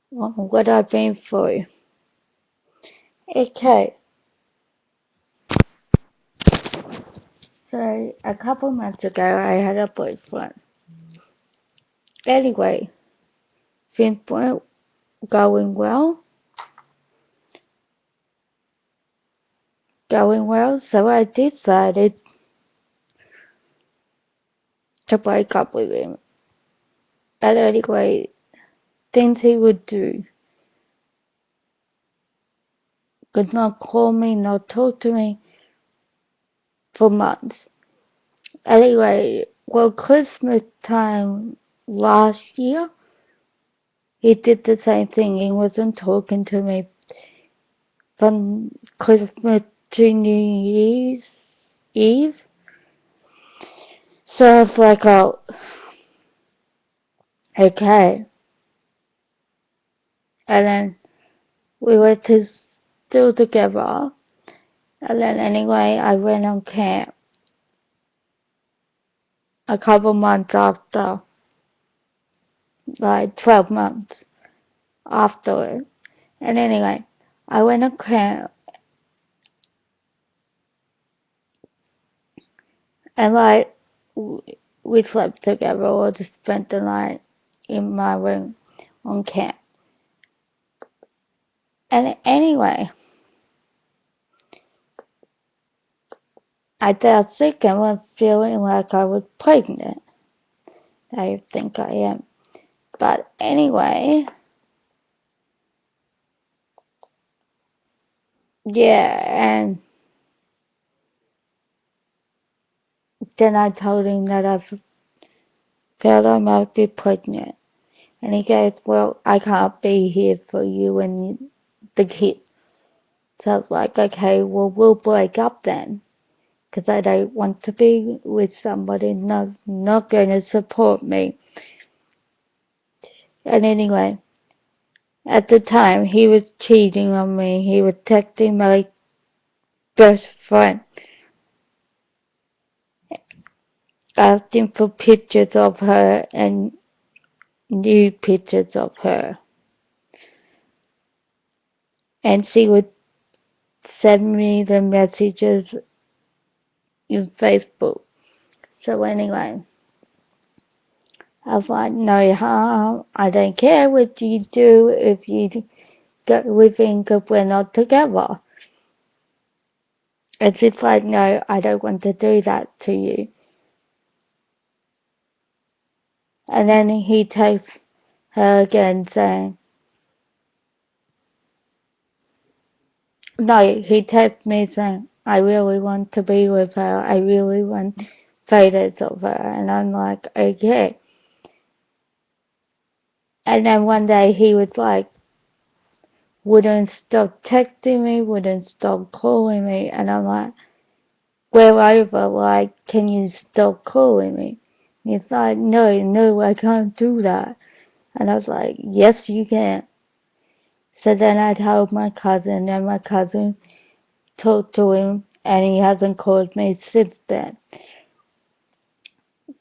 what I've been through. Okay, so a couple months ago I had a boyfriend. Anyway, things weren't going well, so I decided to break up with him. But anyway, things he would do could not call me, not talk to me for months. Anyway, well, Christmas time last year, he did the same thing. He wasn't talking to me from Christmas to New Year's Eve. So I was like, oh, okay. And then we were still together. And then anyway, I went on camp a couple months after, like 12 months afterward. And anyway, I went on camp and like we slept together or just spent the night in my room on camp. And anyway, I got sick and was feeling like I was pregnant. I think I am. But anyway, yeah, and then I told him that I felt I might be pregnant. And he goes, well, I can't be here for you and the kid. So I was like, okay, well, we'll break up then. Because I don't want to be with somebody not going to support me. And anyway, at the time, he was cheating on me. He was texting my best friend, asking for pictures of her and new pictures of her. And she would send me the messages in Facebook. So anyway, I was like, no harm. I don't care what you do if you get with him because we're not together. And she's like, no, I don't want to do that to you. And then he texts her again saying, no, he texts me saying, I really want to be with her. I really want photos of her. And I'm like, okay. And then one day he was like, wouldn't stop texting me, wouldn't stop calling me. And I'm like, we're over, like, can you stop calling me? And he's like, no, I can't do that. And I was like, yes, you can. So then I told my cousin, and my cousin talked to him, and he hasn't called me since then.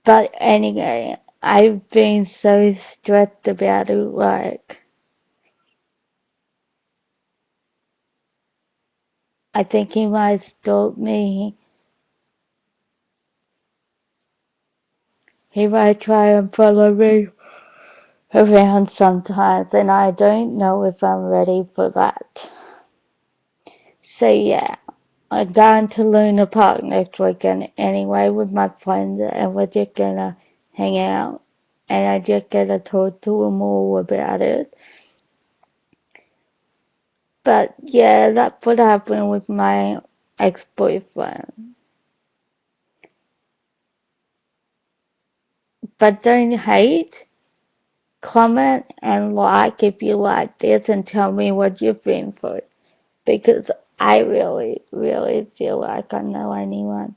But anyway, I've been so stressed about it, like, I think he might stalk me. He might try and follow me around sometimes, and I don't know if I'm ready for that. So yeah, I'm going to Luna Park next weekend anyway with my friends, and we're just gonna hang out, and I just gotta talk to them all about it. But yeah, that's what happened with my ex-boyfriend. But don't hate, comment, and like if you like this, and tell me what you've been through. Because I really, really feel like I know anyone.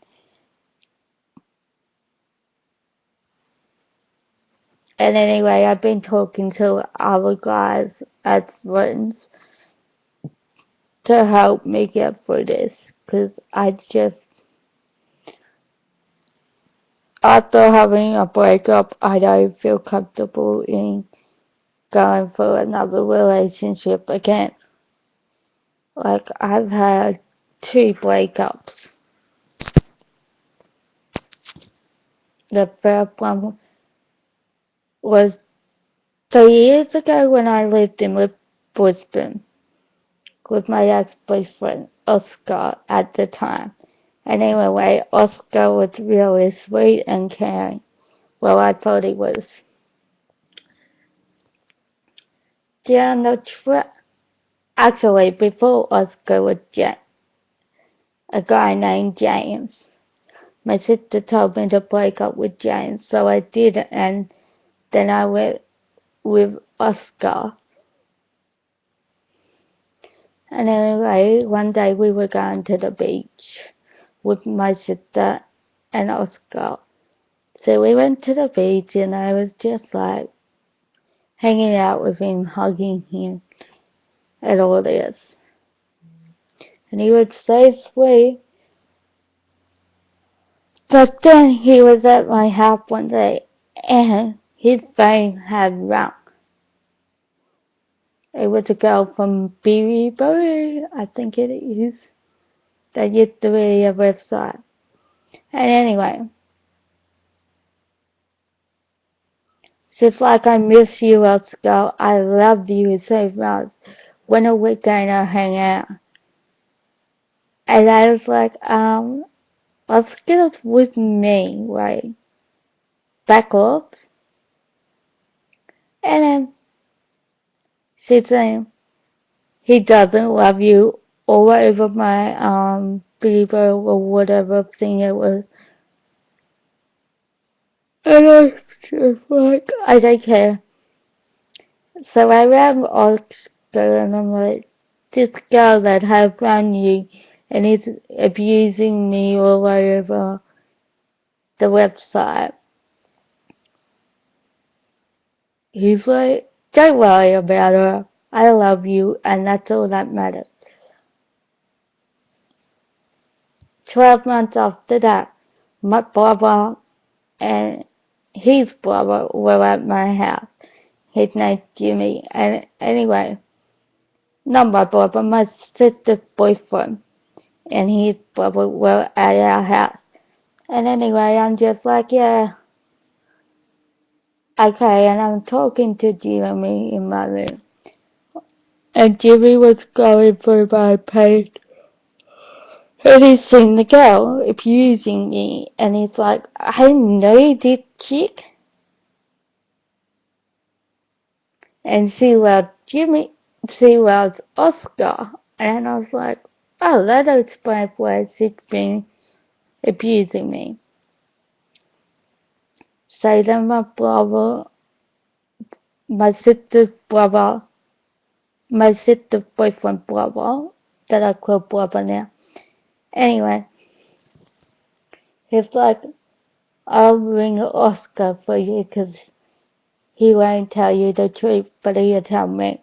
And anyway, I've been talking to other guys as friends to help me get through this. Because after having a breakup, I don't feel comfortable in going through another relationship again. Like, I've had 2 breakups. The first one was 3 years ago when I lived in Brisbane with my ex-boyfriend, Oscar, at the time. And anyway, Oscar was really sweet and caring. Well, I thought he was. Down the track, actually, before Oscar was a guy named James. My sister told me to break up with James, so I did, and then I went with Oscar. And anyway, one day we were going to the beach with my sister and Oscar. So we went to the beach and I was just like hanging out with him, hugging him, and all this. And he was so sweet. But then he was at my house one day and his phone had rung. It was a girl from Biribiri, I think it is. That used to be a website. And anyway, she's like, I miss you, Oscar. I love you so much. When are we gonna hang out? And I was like, Oscar's with me, right? Back off. And then she's saying, he doesn't love you all over my Bieber or whatever thing it was. And I was just like, I don't care. So I ran Oscar and I'm like, this girl that has run you and is abusing me all over the website. He's like, don't worry about her. I love you and that's all that matters. 12 months after that, my brother and his brother were at my house. His name's Jimmy. And anyway, not my brother, my sister's boyfriend and his brother were at our house. And anyway, I'm just like, yeah, okay. And I'm talking to Jimmy in my room. And Jimmy was going through my page. And he's seen the girl abusing me. And he's like, I know this chick. And she loves Jimmy. She loves Oscar. And I was like, oh, that explains why she's been abusing me. So then my brother, my sister's brother, my sister's boyfriend brother, that I call brother now. Anyway, he's like, I'll bring Oscar for you because he won't tell you the truth, but he'll tell me.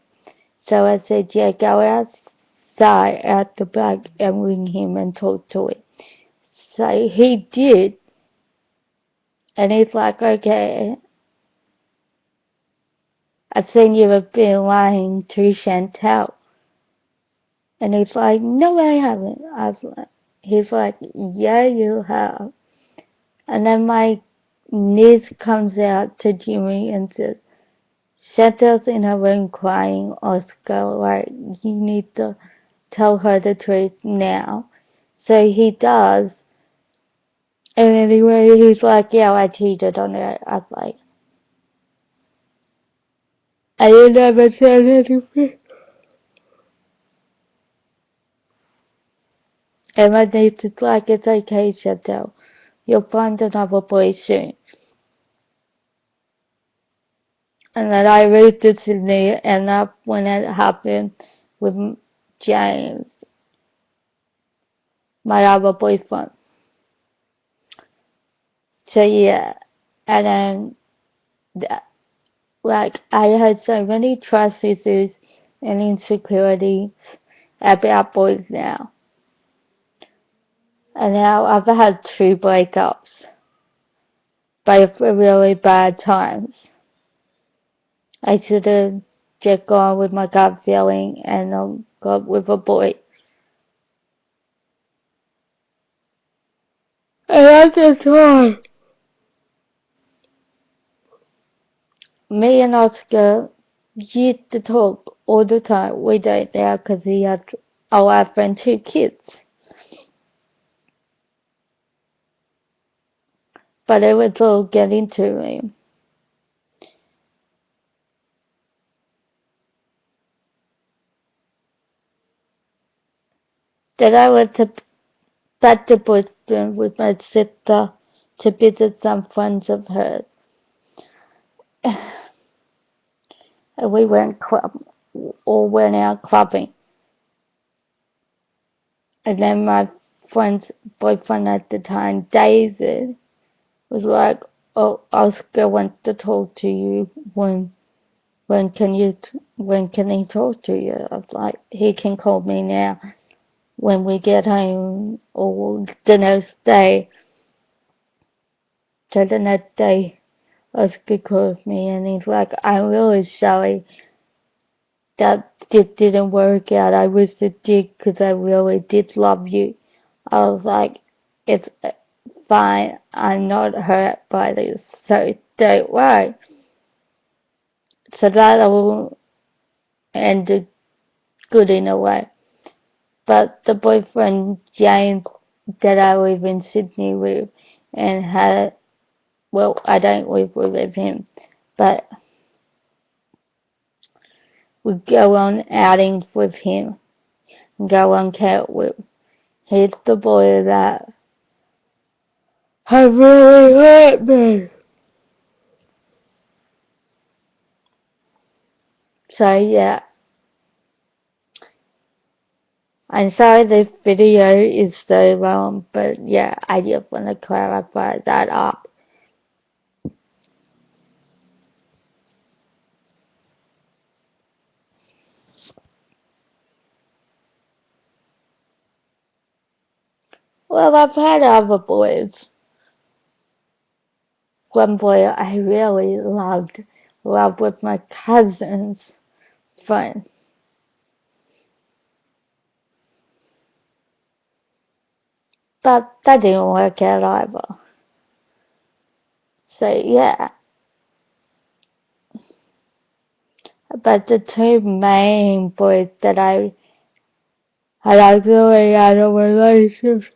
So I said, yeah, go outside at the back and ring him and talk to him. So he did. And he's like, okay, I've seen you have been lying to Chantel. And he's like, no, I haven't. He's like, yeah, you have. And then my niece comes out to Jimmy and says, Chantel's in her room crying, Oscar, like, you need to tell her the truth now. So he does. And anyway, he's like, yeah, I cheated on her. I was like, I never said anything. And my niece is like, it's okay, Chantel. You'll find another boy soon. And then I moved to Sydney, and that's when it happened with James, my other boyfriend. So yeah, and then, like, I had so many trust issues and insecurities about boys now. And now I've had 2 breakups, both were really bad times. I should have just gone with my gut feeling and got with a boy. And at the time, me and Oscar used to talk all the time. We don't now because he had a wife and 2 kids. But it was all getting to me. That I was back to Boston with my sister to visit some friends of hers. And we went out clubbing. And then my friend's boyfriend at the time, David, was like, "Oh, Oscar wants to talk to you. When can you? When can he talk to you?" I was like, "He can call me now when we get home or the next day." So the next day, Oscar calls me and he's like, "I'm really sorry that this didn't work out. I wish it did because I really did love you." I was like, "It's fine. I'm not hurt by this, so don't worry." So that all ended good in a way. But the boyfriend, James, that I live in Sydney with, and well, I don't live with him, but we go on outings with him, and go on camp with. He's the boy that has really hurt me. So yeah, I'm sorry this video is so long, but yeah, I just want to clarify that up. Well, I've had other boys. One boy I really loved with my cousin's friend. But that didn't work out either. So yeah, but the 2 main boys that I had really had a relationship